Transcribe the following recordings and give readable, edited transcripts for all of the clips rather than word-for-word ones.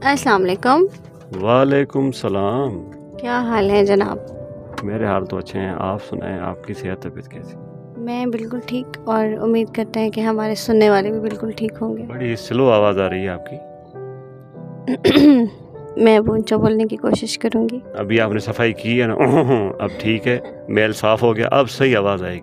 السلام علیکم. وعلیکم السلام. کیا حال ہے جناب؟ میرے حال تو اچھے ہیں، آپ سنائیں آپ کی صحت طبیعت کیسی؟ میں بالکل ٹھیک، اور امید کرتے ہیں کہ ہمارے سننے والے بھی بالکل ٹھیک ہوں گے. بڑی سلو آواز آ رہی ہے آپ کی. میں اونچا بولنے کی کوشش کروں گی. ابھی آپ نے صفائی کی ہے نا، اب ٹھیک ہے، میل صاف ہو گیا، اب صحیح آواز آئے گی.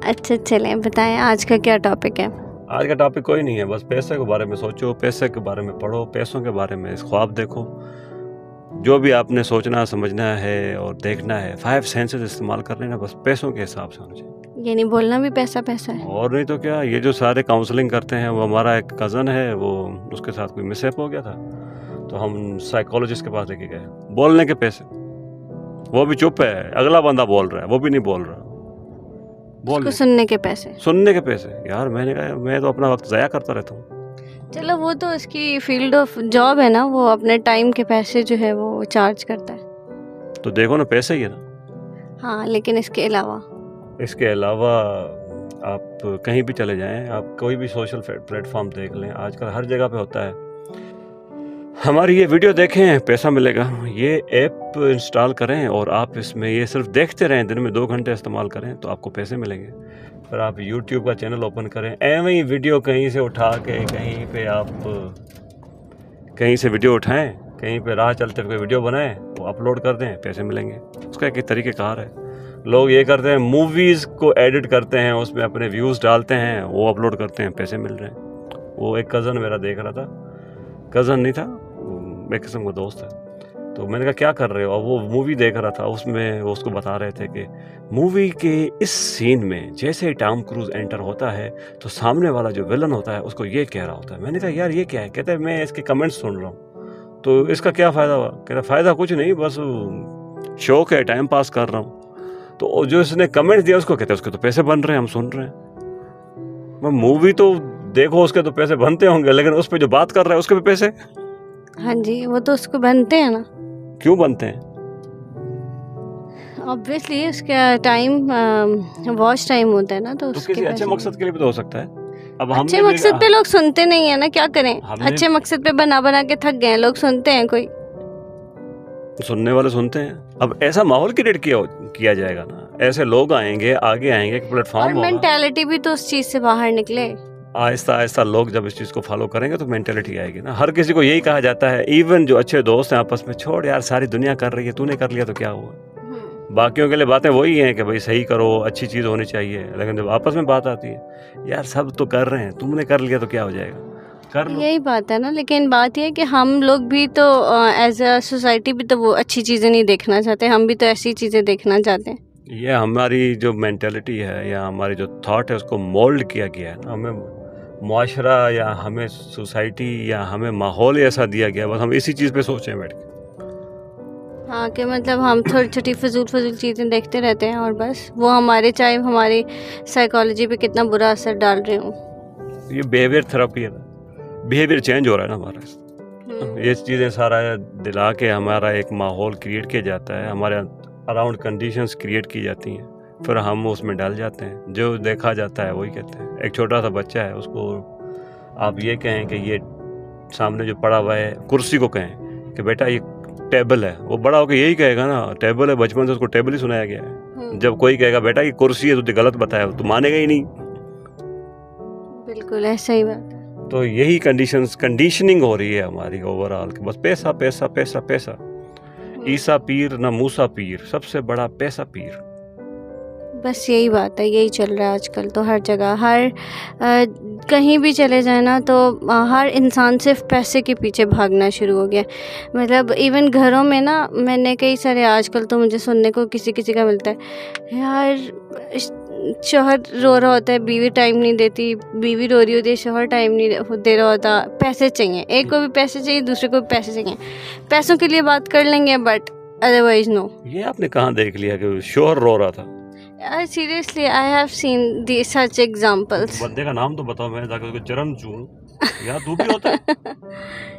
اچھا چلیں بتائیں آج کا کیا ٹاپک ہے؟ آج کا ٹاپک کوئی نہیں ہے، بس پیسے کے بارے میں سوچو، پیسے کے بارے میں پڑھو، پیسوں کے بارے میں خواب دیکھو. جو بھی آپ نے سوچنا سمجھنا ہے اور دیکھنا ہے، 5 سینسز استعمال کر لینا، بس پیسوں کے حساب سے ہونا چاہیے. یعنی بولنا بھی پیسہ پیسہ ہے؟ اور نہیں تو کیا. یہ جو سارے کاؤنسلنگ کرتے ہیں، وہ ہمارا ایک کزن ہے، وہ اس کے ساتھ کوئی مس ہیپ ہو گیا تھا، تو ہم سائیکالوجسٹ کے پاس لے کے گئے. بولنے کے پیسے، وہ بھی چپ ہے، اگلا بندہ بول رہا ہے، وہ بھی نہیں بول رہا. اس کو سننے کے پیسے. سننے کے پیسے. یار میں نے کہا میں تو اپنا وقت ضائع کرتا رہتا ہوں. چلو وہ تو اس کی فیلڈ آف جاب ہے نا، وہ اپنے ٹائم کے پیسے جو ہے وہ چارج کرتا ہے. تو دیکھو نا، پیسے ہی ہے نا. ہاں لیکن اس کے علاوہ آپ کہیں بھی چلے جائیں، آپ کوئی بھی سوشل پلیٹ فارم دیکھ لیں، آج کل ہر جگہ پہ ہوتا ہے. ہماری یہ ویڈیو دیکھیں پیسہ ملے گا، یہ ایپ انسٹال کریں اور آپ اس میں یہ صرف دیکھتے رہیں، دن میں 2 گھنٹے استعمال کریں تو آپ کو پیسے ملیں گے. پھر آپ یوٹیوب کا چینل اوپن کریں، ایویں ہی ویڈیو کہیں سے اٹھا کے کہیں پہ آپ کہیں سے ویڈیو اٹھائیں، کہیں پہ راہ چلتے ہوئے ویڈیو بنائیں، وہ اپلوڈ کر دیں، پیسے ملیں گے. اس کا ایک طریقہ کار ہے. لوگ یہ کرتے ہیں، موویز کو ایڈٹ کرتے ہیں، اس میں اپنے ویوز ڈالتے ہیں، وہ اپلوڈ کرتے ہیں، پیسے مل رہے ہیں. وہ ایک کزن میرا دیکھ رہا تھا، کزن نہیں تھا، ایک قسم کا دوست ہے. تو میں نے کہا کیا کر رہے ہو؟ وہ مووی دیکھ رہا تھا، اس میں وہ اس کو بتا رہے تھے کہ مووی کے اس سین میں جیسے ہی ٹام کروز انٹر ہوتا ہے تو سامنے والا جو ویلن ہوتا ہے اس کو یہ کہہ رہا ہوتا ہے. میں نے کہا یار یہ کیا ہے؟ کہتا ہے میں اس کے کمنٹس سن رہا ہوں. تو اس کا کیا فائدہ ہوا؟ کہتا فائدہ کچھ نہیں، بس شوق ہے، ٹائم پاس کر رہا ہوں. تو جو اس نے کمنٹس دیا اس کو کہتے ہیں اس کے تو پیسے بن رہے ہیں، ہم سن رہے ہیں. مووی تو دیکھو، اس کے تو پیسے بنتے ہوں گے، لیکن اس پہ جو بات کر رہا ہے اس کے بھی پیسے. ہاں جی، وہ تو اس کو بنتے ہیں نا. کیوں بنتے ہیں؟ obviously اس کا ٹائم واچ ٹائم ہوتا ہے نا، تو اس کے کسی اچھے مقصد کے لیے بھی تو ہو سکتا ہے. اب اچھے مقصد پہ لوگ سنتے نہیں ہیں نا، کیا کریں؟ اچھے مقصد پہ بنا بنا کے تھک گئے، لوگ سنتے ہیں، کوئی سننے والے سنتے ہیں. اب ایسا ماحول کریٹ کیا جائے گا نا، ایسے لوگ آئیں گے، آگے آئیں گے، ایک پلیٹ فارم ہوگا. مینٹیلٹی بھی تو اس چیز سے باہر نکلے. آہستہ آہستہ لوگ جب اس چیز کو فالو کریں گے تو مینٹیلٹی آئے گی نا. ہر کسی کو یہی کہا جاتا ہے، ایون جو اچھے دوست ہیں آپس میں، چھوڑ یار ساری دنیا کر رہی ہے، تو نے کر لیا تو کیا ہوا. باقیوں کے لیے باتیں وہی ہیں کہ بھائی صحیح کرو، اچھی چیز ہونی چاہیے، لیکن جب آپس میں بات آتی ہے، یار سب تو کر رہے ہیں، تم نے کر لیا تو کیا ہو جائے گا، کر لو. یہی بات ہے نا. لیکن بات یہ ہے کہ ہم لوگ بھی تو ایز اے سوسائٹی بھی تو وہ اچھی چیزیں نہیں دیکھنا چاہتے، ہم بھی تو ایسی چیزیں دیکھنا چاہتے ہیں. یہ ہماری جو مینٹیلٹی ہے یا ہماری جو تھاٹ ہے اس کو مولڈ کیا گیا ہے نا. ہمیں معاشرہ یا ہمیں سوسائٹی یا ہمیں ماحول ایسا دیا گیا، بس ہم اسی چیز پہ سوچیں بیٹھ کے. ہاں کہ مطلب ہم چھوٹی چھوٹی فضول چیزیں دیکھتے رہتے ہیں، اور بس وہ چاہے ہماری سائیکالوجی پہ کتنا برا اثر ڈال رہے ہوں. یہ بیہیویئر تھراپی ہے نا، بیہیویئر چینج ہو رہا ہے نا ہمارا. یہ چیزیں سارا دلا کے ہمارا ایک ماحول کریٹ کیا جاتا ہے، ہمارے اراؤنڈ کنڈیشنز کریٹ کی جاتی ہیں، پھر ہم اس میں ڈل جاتے ہیں، جو دیکھا جاتا ہے وہی کہتے ہیں. ایک چھوٹا سا بچہ ہے، اس کو آپ یہ کہیں کہ یہ سامنے جو پڑا ہوا ہے کرسی کو کہیں کہ بیٹا یہ ٹیبل ہے، وہ بڑا ہو کے یہی کہے گا نا ٹیبل ہے. بچپن سے اس کو ٹیبل ہی سنایا گیا ہے. جب کوئی کہے گا بیٹا یہ کرسی ہے تو غلط بتایا، تو مانے گا ہی نہیں. بالکل ایسا ہی بات ہے. تو یہی کنڈیشننگ ہو رہی ہے ہماری اوور آل، کہ بس پیسہ پیسہ پیسہ پیسہ. عیسیٰ پیر نہ موسیٰ پیر، سب سے بڑا پیسہ پیر. بس یہی بات ہے، یہی چل رہا ہے آج کل. تو ہر جگہ، ہر کہیں بھی چلے جائیں نا، تو ہر انسان صرف پیسے کے پیچھے بھاگنا شروع ہو گیا. مطلب ایون گھروں میں نا، میں نے کئی سارے آج کل تو مجھے سننے کو کسی کا ملتا ہے، یار شوہر رو رہا ہوتا ہے، بیوی ٹائم نہیں دیتی، بیوی رو رہی ہوتی ہے، شوہر ٹائم نہیں دے رہا ہوتا. پیسے چاہیے، ایک کو بھی پیسے چاہیے، دوسرے کو بھی پیسے چاہیے. پیسوں کے لیے بات کر لیں گے، بٹ ادروائز نو. یہ آپ نے کہاں دیکھ لیا کہ شوہر رو رہا تھا؟ Seriously I have seen the such examples. بندے کا نام تو بتاؤ، میں جا کے اس کو چرن چوں یا تو بھی ہوتا ہے.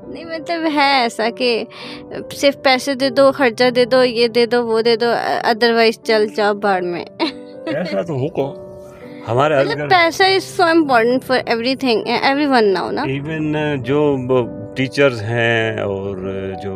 نہیں مطلب ہے ایسا کہ صرف پیسے دے دو، خرچہ دے دو، یہ دے دو، وہ دے دو، ادروائز چل جاؤ بھاڑ میں. ایسا تو ہوگا ہمارے پیسہ is so important for everything everyone now نا. ایون جو ٹیچرز ہیں اور جو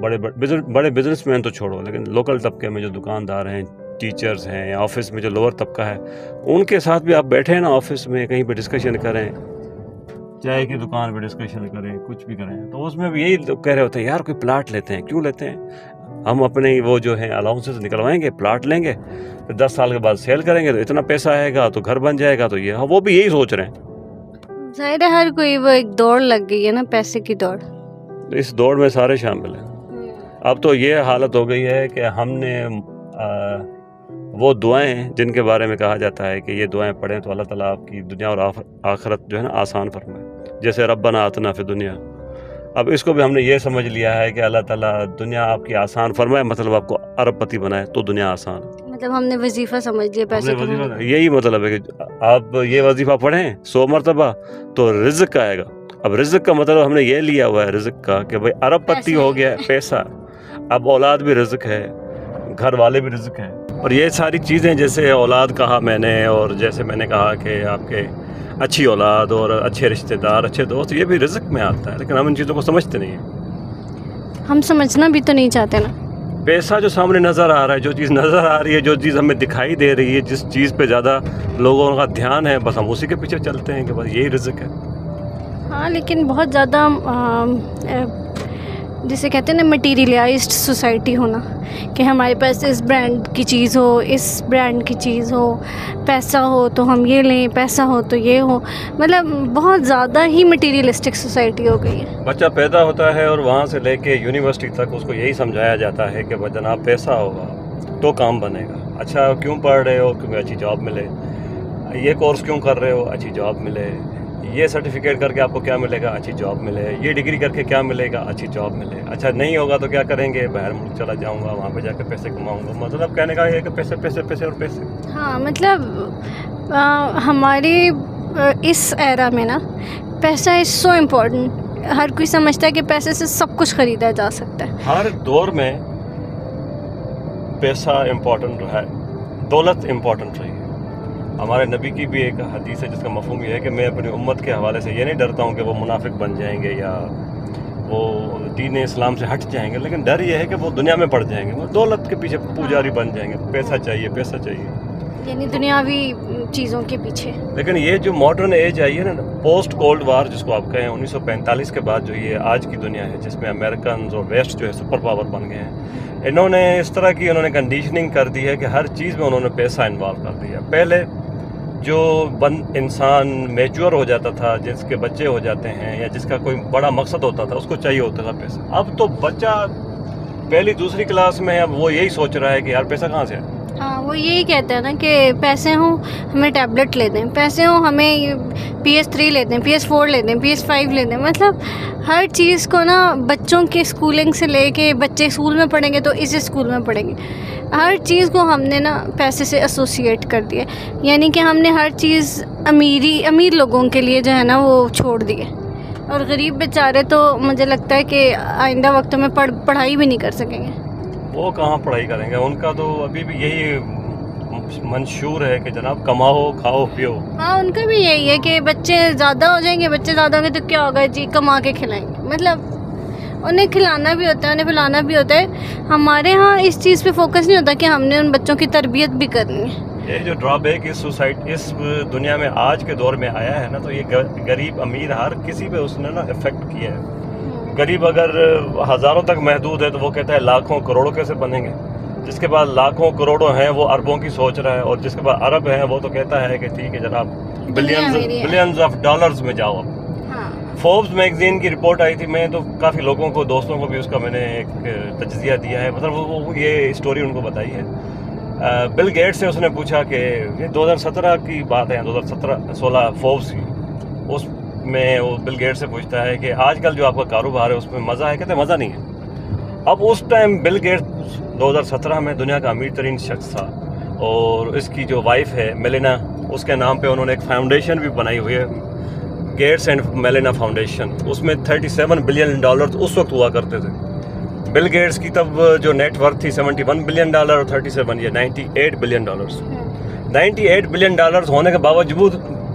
بڑے بزنس مین تو چھوڑو، لیکن لوکل طبقے میں جو دکاندار ہیں، ٹیچرز ہیں، یا آفس میں جو لوور طبقہ ہے، ان کے ساتھ بھی آپ بیٹھیں نا آفس میں، کہیں پہ ڈسکشن کریں، چائے کی دکان پہ ڈسکشن کریں، کچھ بھی کریں، تو اس میں بھی یہی کہہ رہے ہوتے ہیں یار کوئی پلاٹ لیتے ہیں. کیوں لیتے ہیں؟ ہم اپنے وہ جو ہیں الاؤنسز نکلوائیں گے، پلاٹ لیں گے، پھر 10 سال کے بعد سیل کریں گے تو اتنا پیسہ آئے گا تو گھر بن جائے گا. تو یہ وہ بھی یہی سوچ رہے ہیں. ظاہر ہے ہر کوئی وہ ایک دوڑ لگ گئی ہے نا، پیسے کی دوڑ. اس دوڑ میں سارے شامل ہیں. اب تو یہ حالت ہو گئی ہے کہ ہم نے وہ دعائیں جن کے بارے میں کہا جاتا ہے کہ یہ دعائیں پڑھیں تو اللہ تعالیٰ آپ کی دنیا اور آخرت جو ہے نا آسان فرمائے، جیسے ربنا آتنا فی دنیا. اب اس کو بھی ہم نے یہ سمجھ لیا ہے کہ اللہ تعالیٰ دنیا آپ کی آسان فرمائے، مطلب آپ کو ارب پتی بنائے تو دنیا آسان ہے. مطلب ہم نے وظیفہ سمجھ لیا پیسے وظیفہ یہی مطلب ہے کہ آپ یہ وظیفہ پڑھیں 100 مرتبہ تو رزق آئے گا. اب رزق کا مطلب ہم نے یہ لیا ہوا ہے رزق کا کہ بھائی ارب پتی ہو گیا پیسہ. اب اولاد بھی رزق ہے، گھر والے بھی رزق ہیں، اور یہ ساری چیزیں جیسے اولاد کہا میں نے، اور جیسے میں نے کہا کہ آپ کے اچھی اولاد اور اچھے رشتہ دار، اچھے دوست، یہ بھی رزق میں آتا ہے. لیکن ہم ان چیزوں کو سمجھتے نہیں ہیں. ہم سمجھنا بھی تو نہیں چاہتے نا. پیسہ جو سامنے نظر آ رہا ہے، جو چیز نظر آ رہی ہے، جو چیز ہمیں دکھائی دے رہی ہے، جس چیز پہ زیادہ لوگوں کا دھیان ہے، بس ہم اسی کے پیچھے چلتے ہیں کہ بس یہی رزق ہے. ہاں لیکن بہت زیادہ جسے کہتے ہیں نا مٹیریلائزڈ سوسائٹی ہونا، کہ ہمارے پاس اس برانڈ کی چیز ہو، اس برانڈ کی چیز ہو، پیسہ ہو تو ہم یہ لیں، پیسہ ہو تو یہ ہو، مطلب بہت زیادہ ہی مٹیریلسٹک سوسائٹی ہو گئی ہے. بچہ پیدا ہوتا ہے اور وہاں سے لے کے یونیورسٹی تک اس کو یہی سمجھایا جاتا ہے کہ جناب پیسہ ہوگا تو کام بنے گا. اچھا کیوں پڑھ رہے ہو؟ کیونکہ اچھی جاب ملے. یہ کورس کیوں کر رہے ہو؟ اچھی جاب ملے. یہ سرٹیفکیٹ کر کے آپ کو کیا ملے گا؟ اچھی جاب ملے. یہ ڈگری کر کے کیا ملے گا؟ اچھی جاب ملے. اچھا نہیں ہوگا تو کیا کریں گے؟ باہر ملک چلا جاؤں گا، وہاں پہ جا کے پیسے کماؤں گا. مطلب کہنے کا یہ کہ پیسے پیسے پیسے اور پیسے. ہاں مطلب ہمارے اس ایرا میں نا پیسہ از سو امپورٹنٹ. ہر کوئی سمجھتا ہے کہ پیسے سے سب کچھ خریدا جا سکتا ہے. ہر دور میں پیسہ امپورٹنٹ رہا ہے، دولت امپورٹنٹ رہی ہے. ہمارے نبی کی بھی ایک حدیث ہے جس کا مفہوم یہ ہے کہ میں اپنی امت کے حوالے سے یہ نہیں ڈرتا ہوں کہ وہ منافق بن جائیں گے یا وہ دین اسلام سے ہٹ جائیں گے، لیکن ڈر یہ ہے کہ وہ دنیا میں پڑ جائیں گے، وہ دولت کے پیچھے پجاری بن جائیں گے. پیسہ چاہیے، پیسہ چاہیے، یعنی دنیاوی چیزوں کے پیچھے. لیکن یہ جو ماڈرن ایج آئی ہے نا، پوسٹ کولڈ وار جس کو آپ کہیں، 1945 کے بعد جو یہ آج کی دنیا ہے جس میں امریکنز اور ویسٹ جو ہے سپر پاور بن گئے ہیں، انہوں نے اس طرح کی کنڈیشننگ کر دی ہے کہ ہر چیز میں انہوں نے پیسہ انوالو کر دیا. پہلے جو انسان میچور ہو جاتا تھا، جس کے بچے ہو جاتے ہیں یا جس کا کوئی بڑا مقصد ہوتا تھا، اس کو چاہیے ہوتا تھا پیسہ. اب تو بچہ پہلی دوسری کلاس میں ہے، اب وہ یہی سوچ رہا ہے کہ یار پیسہ کہاں سے ہے. ہاں وہ یہی کہتا ہے نا کہ پیسے ہوں ہمیں ٹیبلٹ لے دیں، پیسے ہوں ہمیں PS3 لے دیں، PS4 لے دیں، PS5 لے دیں. مطلب ہر چیز کو نا بچوں کے اسکولنگ سے لے کے، بچے اسکول میں پڑھیں گے تو اس اسکول میں پڑھیں گے، ہر چیز کو ہم نے نا پیسے سے ایسوسیٹ کر دیا. یعنی کہ ہم نے ہر چیز امیر لوگوں کے لیے جو ہے نا وہ چھوڑ دی ہے، اور غریب بیچارے تو مجھے لگتا ہے کہ آئندہ وقتوں میں پڑھائی بھی نہیں کر سکیں گے. وہ کہاں پڑھائی کریں گے؟ ان کا تو ابھی بھی یہی منشور ہے کہ جناب کماؤ، کھاؤ، پیو. ہاں ان کا بھی یہی ہے کہ بچے زیادہ ہو جائیں گے، بچے زیادہ ہوں گے تو کیا ہوگا جی، کما کے کھلائیں گے. مطلب انہیں کھلانا بھی ہوتا ہے، انہیں پلانا بھی ہوتا ہے. ہمارے ہاں اس چیز پہ فوکس نہیں ہوتا کہ ہم نے ان بچوں کی تربیت بھی کرنی ہے. یہ جو ڈرا بیک اس دنیا میں آج کے دور میں آیا ہے نا، تو یہ غریب امیر ہر کسی پہ اس نے نا افیکٹ کیا ہے. غریب اگر ہزاروں تک محدود ہے تو وہ کہتا ہے لاکھوں کروڑوں کیسے بنیں گے. جس کے پاس لاکھوں کروڑوں ہیں وہ اربوں کی سوچ رہا ہے، اور جس کے پاس ارب ہیں وہ تو کہتا ہے کہ ٹھیک ہے جناب بلینز آف ڈالرز میں جاؤ. اب فوربس میگزین کی رپورٹ آئی تھی، میں تو کافی لوگوں کو، دوستوں کو بھی اس کا میں نے ایک تجزیہ دیا ہے. مطلب وہ یہ اسٹوری ان کو بتائی ہے. بل گیٹس سے اس نے پوچھا کہ یہ 2017 کی بات ہے، 2016 فوربس کی، اس میں وہ بل گیٹس سے پوچھتا ہے کہ آج کل جو آپ کا کاروبار ہے اس میں مزہ ہے؟ کہتے ہیں مزہ نہیں ہے. اب اس ٹائم بل گیٹس 2017 میں دنیا کا امیر ترین شخص تھا، اور اس کی جو وائف ہے میلینا، اس کے نام پہ انہوں نے ایک فاؤنڈیشن بھی بنائی ہوئی ہے، گیٹس اینڈ میلینا فاؤنڈیشن. اس میں $37 بلین اس وقت ہوا کرتے تھے. بل گیٹس کی تب جو نیٹ ورتھ تھی $71 بلین اور 37 یہ $98 بلین. $98 بلین ہونے کے باوجود